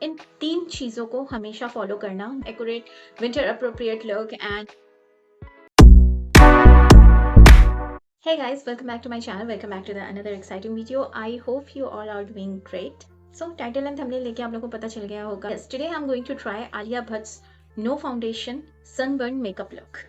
इन 3 चीज़ों को हमेशा फ़ॉलो करना, accurate winter appropriate look and Hey guys, welcome back to my channel. Welcome back to the another exciting video. I hope you all are doing great. So title and thumbnail लेके आप लोगों को पता चल गया होगा. Yes, today I'm going to try Alia Bhatt's No Foundation Sunburn Makeup Look.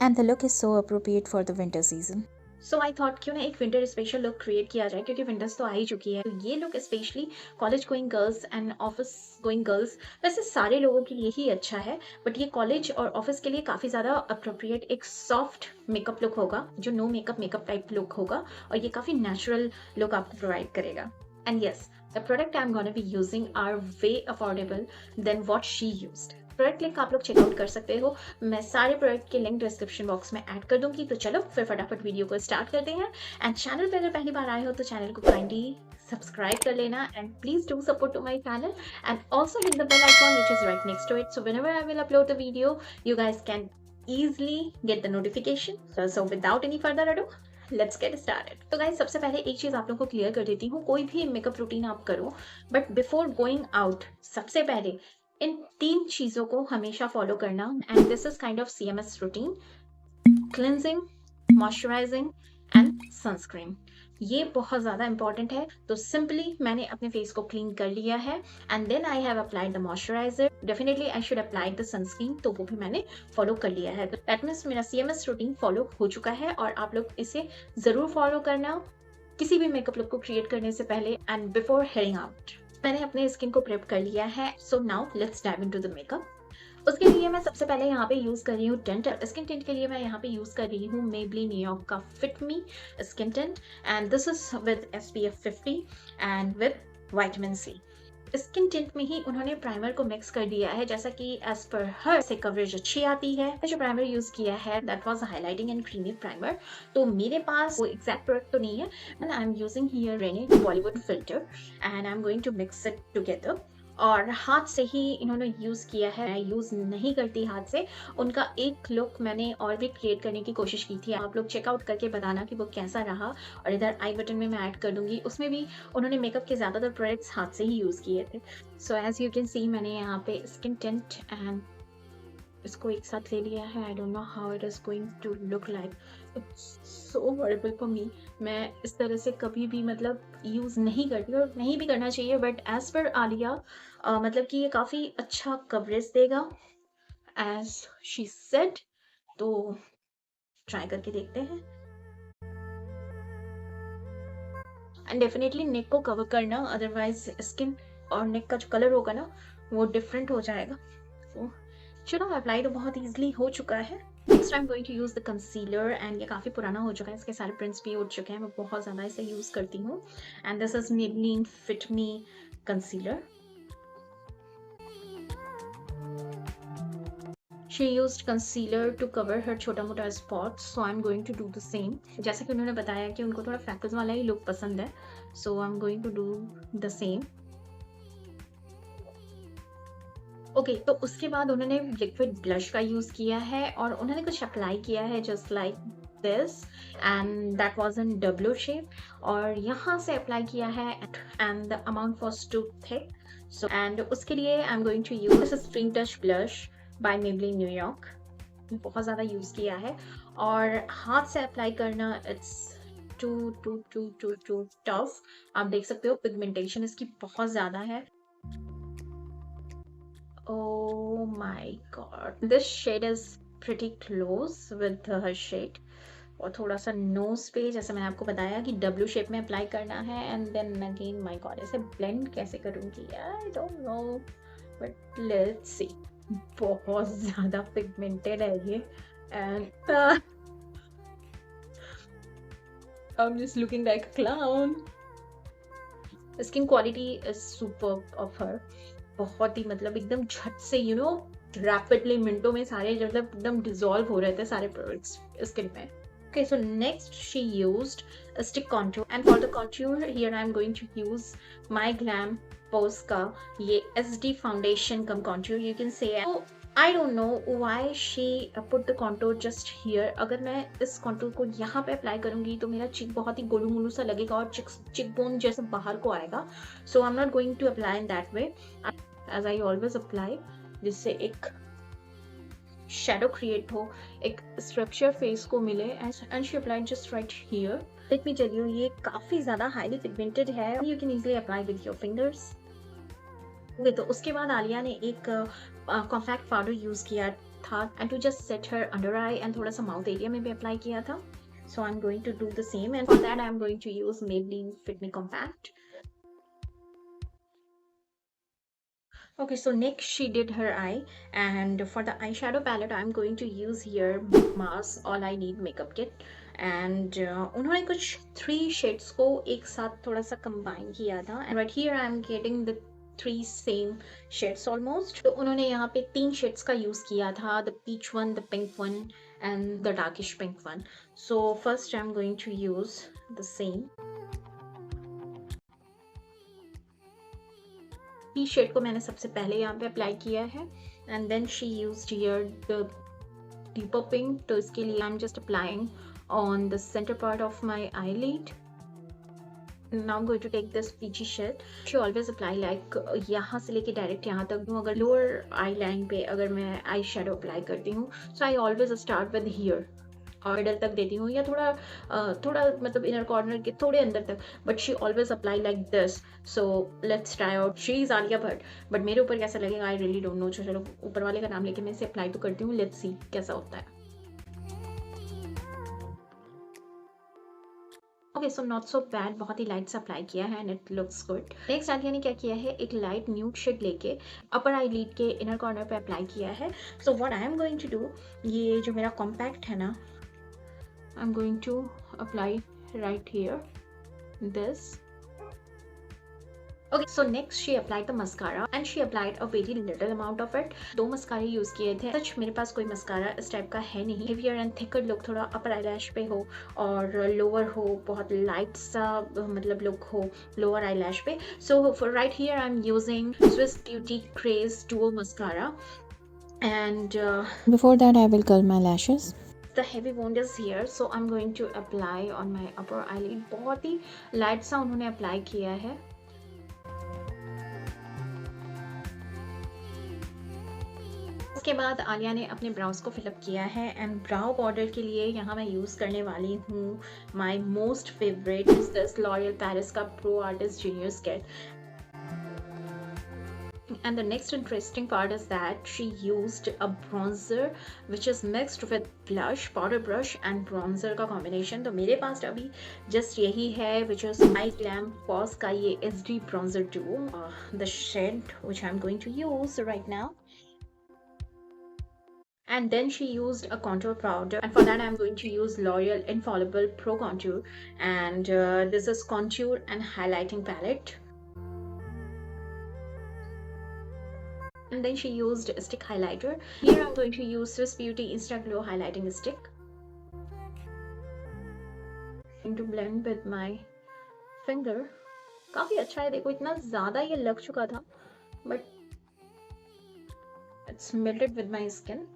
And the look is so appropriate for the winter season. So I thought क्यों ना एक विंटर स्पेशल लुक क्रिएट किया जाए, क्योंकि विंटर्स तो आ ही चुकी है. तो ये look specially college going girls and office going girls, वैसे सारे लोगों के लिए ही अच्छा है, बट ये कॉलेज और ऑफिस के लिए काफ़ी ज़्यादा अप्रोप्रिएट एक सॉफ्ट मेकअप लुक होगा, जो नो मेकअप टाइप लुक होगा, और ये काफ़ी नेचुरल लुक आपको प्रोवाइड करेगा. And yes, the product I am gonna be using are way affordable then what she used. Product link आप लोग चेकआउट कर सकते हो. मैं सारे प्रोडक्ट के लिंक डिस्क्रिप्शन बॉक्स में ऐड कर दूंगी. तो चलो फिर फटाफट वीडियो को स्टार्ट करते हैं. एंड चैनल पे अगर पहली बार आए हो तो चैनल को काइंडली सब्सक्राइब कर लेना, and please do support to my channel and also hit the bell icon which is right next to it, so whenever I will upload the video you guys can easily get the notification. So without any further ado, let's get started. तो guys, सबसे पहले एक चीज आप लोगों को clear कर देती हूँ. कोई भी मेकअप रूटीन आप करो, बट बिफोर गोइंग आउट सबसे पहले इन 3 चीजों को हमेशा फॉलो करना. And this is kind of CMS routine: cleansing, moisturising and sunscreen. ये बहुत ज़्यादा इंपॉर्टेंट है. तो सिंपली मैंने अपने फेस को क्लीन कर लिया है, and then I have applied the moisturiser. Definitely I should apply the sunscreen, तो वो भी मैंने फॉलो कर लिया है. तो दैट मीन्स मेरा CMS रूटीन फॉलो हो चुका है, और आप लोग इसे ज़रूर फॉलो करना किसी भी मेकअप लुक को क्रिएट करने से पहले एंड बिफोर हेडिंग आउट. मैंने अपने स्किन को प्रेप कर लिया है. So now let's dive into the makeup. उसके लिए मैं सबसे पहले यहाँ पे यूज कर रही हूँ टिंट. स्किन टिंट के लिए मैं यहाँ पे यूज कर रही हूँ मेबलिन न्यूयॉर्क का fit me skin tint, and this is with SPF 50 and with vitamin C. Skin tint में ही उन्होंने प्राइमर को मिक्स कर दिया है, जैसा कि एज पर हर से कवरेज अच्छी आती है. जो प्राइमर यूज किया है that was highlighting and creamy primer. तो मेरे पास वो एग्जैक्ट प्रोडक्ट तो नहीं है, and I am using here RENEE Bollywood filter, and I am going to mix it together. और हाथ से ही इन्होंने यूज़ किया है. मैं यूज़ नहीं करती हाथ से. उनका एक लुक मैंने और भी क्रिएट करने की कोशिश की थी. आप लोग चेकआउट करके बताना कि वो कैसा रहा, और इधर आई बटन में मैं ऐड कर दूंगी. उसमें भी उन्होंने मेकअप के ज़्यादातर प्रोडक्ट्स हाथ से ही यूज़ किए थे. So as you can see, मैंने यहाँ पे स्किन टिंट एंड इसको एक साथ ले लिया है. I don't know how it is going to look like. It's so horrible for me. मैं इस तरह से कभी भी मतलब यूज़ नहीं करती, और नहीं भी करना चाहिए, बट एज पर आलिया मतलब कि ये काफ़ी अच्छा कवरेज देगा एज शी सेड. तो ट्राई करके देखते हैं. एंड डेफिनेटली नेक को कवर करना, अदरवाइज स्किन और नेक का जो कलर होगा ना वो डिफरेंट हो जाएगा. तो चलो, अप्लाई तो बहुत ईजिली हो चुका है. Next I am going to use the concealer, एंड ये काफ़ी पुराना हो चुका है. इसके सारे प्रिंट्स भी उठ चुके हैं. मैं बहुत ज़्यादा इसे यूज़ करती हूँ. And this is Maybelline fit me concealer. She used concealer to cover her छोटा मोटा spots, so I'm going to do the same. जैसा कि उन्होंने बताया कि उनको थोड़ा freckles वाला ही लुक पसंद है, so I'm going to do the same. Okay, तो उसके बाद उन्होंने लिक्विड ब्लश का यूज़ किया है, और उन्होंने कुछ अप्लाई किया है just like this, and that was in W shape. और यहाँ से अप्लाई किया है, and the amount was too thick. So and उसके लिए I am going to use this spring touch blush by Maybelline New York. बहुत ज़्यादा यूज़ किया है, और हाथ से अप्लाई करना इट्स टू टफ. आप देख सकते हो पिगमेंटेशन इसकी बहुत ज़्यादा है. Oh my god, this shade is pretty close with her shade. और थोड़ा सा नोज पे, जैसे मैंने आपको बताया कि डब्ल्यू शेप में अप्लाई करना है, and then again my god, ऐसे ब्लेंड कैसे करूँगी I don't know, but let's see. बहुत ज़्यादा पिगमेंटेड है ये, and I'm just looking like a clown. Skin quality is superb of her. बहुत ही मतलब एकदम झट से रैपिडली मिनटों में सारे मतलब एकदम डिजॉल्व हो रहे थे सारे प्रोडक्ट्स स्किन में. Okay, so next she used a stick contour, and for the contour here I am going to use my Glam Pose का ये SD foundation come contour, you can say. So I don't know why she put the contour just here. अगर मैं इस contour को यहाँ पे apply करूँगी तो मेरा चिक बहुत ही गोलू मोलू सा लगेगा, और चिक बोन जैसे बाहर को आएगा. So I'm not going to apply in that way. As I always apply, जिससे एक शेडो क्रिएट हो, एक स्ट्रक्चर फेस को मिले। And she applied just right here. Let me tell you, ये काफी ज्यादा हाईली पिगमेंटेड है, you can easily apply with your fingers. Okay, तो उसके बाद आलिया ने एक कॉम्पैक्ट पाउडर यूज किया था and to just set her under eye and थोड़ा सा माउथ एरिया में भी अप्लाई किया था। So I am going to do the same and for that I am going to use Maybelline Fit Me Compact. Okay, so next she did her eye, and for the eyeshadow palette I'm going to use here Mars All I Need Makeup Kit. And उन्होंने कुछ 3 shades को एक साथ थोड़ा सा combine किया था, and right here I'm getting the 3 same shades almost. तो उन्होंने यहाँ पे 3 शेड्स का यूज किया था, the peach one, the pink one and the darkish pink one. So first I'm going to use the same P shade को मैंने सबसे पहले यहाँ पे अप्लाई किया है, and then she used here the deeper pink. तो इसके लिए I am just applying on the centre part of my eyelid. Now I'm going to take this peachy shade. She always apply like यहाँ से लेके direct यहाँ तक दूँ. अगर लोअर आई लाइन पे अगर मैं आई शेडो अप्लाई करती हूँ, so I always start with here और मिडल तक देती हूँ, या थोड़ा मतलब इनर कॉर्नर के थोड़े अंदर तक, but she always apply like this. So let's try out. She is Alia Bhatt, but मेरे ऊपर कैसा लगेगा आई रियली डोंट नो. चलो ऊपर वाले का नाम लेके मैं इसे अप्लाई तो करती हूँ, लेट्स सी कैसा होता है. Okay, so not so bad, बहुत ही लाइट से अप्लाई किया है and it looks good. Next Alia ने क्या किया है, एक लाइट न्यूड शेड लेके अपर आई लीड के इनर कॉर्नर पे अप्लाई किया है. So what I am going to do, ये जो मेरा कॉम्पैक्ट है ना, I'm going to apply right here this. Okay, so next she applied the mascara and she applied a very little amount of it. 2 मस्कारे use किए थे. सच मेरे पास कोई mascara इस टाइप का है नहीं. हेवियर एंड थिकर लुक थोड़ा अपर आईलैश पे हो और लोअर हो बहुत लाइट सा मतलब लुक हो लोअर आईलैश पे. So for right here I am using Swiss Beauty Craze Duo Mascara and Before that, I will curl my lashes. the heavy bond is here, so I'm going to apply on my upper eyelid. बहुत ही light सा उन्होंने apply किया है. उसके बाद आलिया ने अपने ब्राउज को फिलअप किया है एंड ब्राउ बॉर्डर के लिए यहाँ मैं यूज करने वाली हूँ my most favourite is this L'Oreal Paris का pro artist junior sketch. And the next interesting part is that she used a bronzer which is mixed with blush, powder brush and bronzer का combination. तो मेरे पास अभी just यही है which is my glam Pause का ये SD bronzer duo, the shade which I'm going to use right now. And then she used a contour powder, and for that I'm going to use L'Oreal Infallible Pro Contour, and this is contour and highlighting palette. And then she used a stick highlighter. Here I'm going to use Swiss Beauty Insta Glow highlighting stick. Going to blend with my finger. काफी अच्छा है, देखो इतना ज्यादा ये लग चुका था, but it's melted with my skin.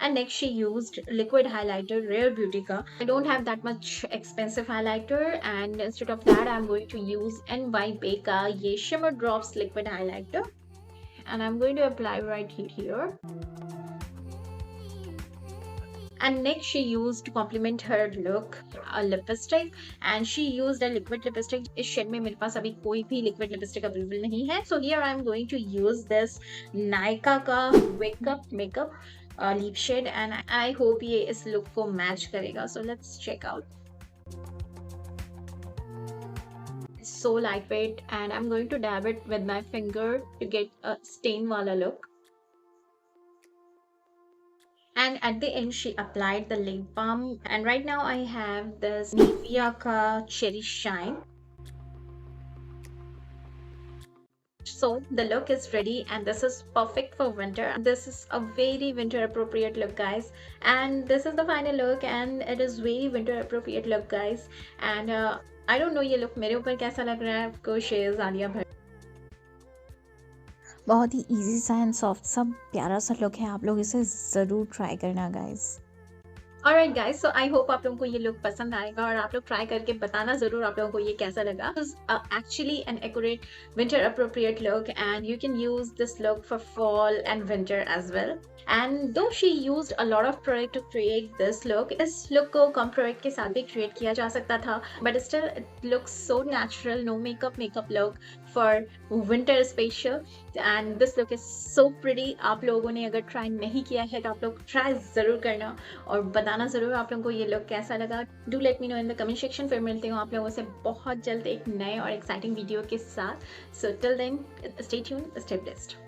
And next she used liquid highlighter Rare Beauty का. I don't have that much expensive highlighter, and instead of that I'm going to use NYB का ये Shimmer Drops liquid highlighter. And I'm going to apply right here. And next she used to complement her look a lipstick, and she used a liquid lipstick. इस shade में मेरे पास अभी कोई भी liquid lipstick available नहीं है. So here I'm going to use this Nykaa का Wake Up Makeup lip shade, and I hope ये इस look को match करेगा. So let's check out. So lightweight, and I'm going to dab it with my finger to get a stain wala look. And at the end she applied the lip balm, and right now I have this Nivea ka Cherry Shine. So the look is ready, and this is perfect for winter. This is a very winter appropriate look, guys, and this is the final look, and it is very winter appropriate look, guys. And I don't know ये look मेरे ऊपर कैसा लग रहा है आपको. शेज आलिया भट्ट. बहुत ही easy सा एंड सॉफ्ट सा प्यारा सा लुक है. आप लोग इसे ज़रूर ट्राई करना guys. Alright guys, so I hope आप लोगों को ये लुक पसंद आएगा और आप लोग ट्राई करके बताना ज़रूर आप लोगों को ये कैसा लगा। Actually an accurate winter appropriate look and you can use this look for fall and winter as well. And though she used a lot of product to create this look, इस look को कम product के साथ भी create किया जा सकता था, but still it looks so natural, no makeup look for winter special. And this look is so pretty. आप लोगों ने अगर try नहीं किया है तो आप लोग try ज़रूर करना और बताना ज़रूर आप लोगों को ये लुक कैसा लगा। Do let me know in the comment section. फिर मिलती हूँ आप लोगों से बहुत जल्द एक नए और एक्साइटिंग वीडियो के साथ। So till then, stay tuned, stay blessed.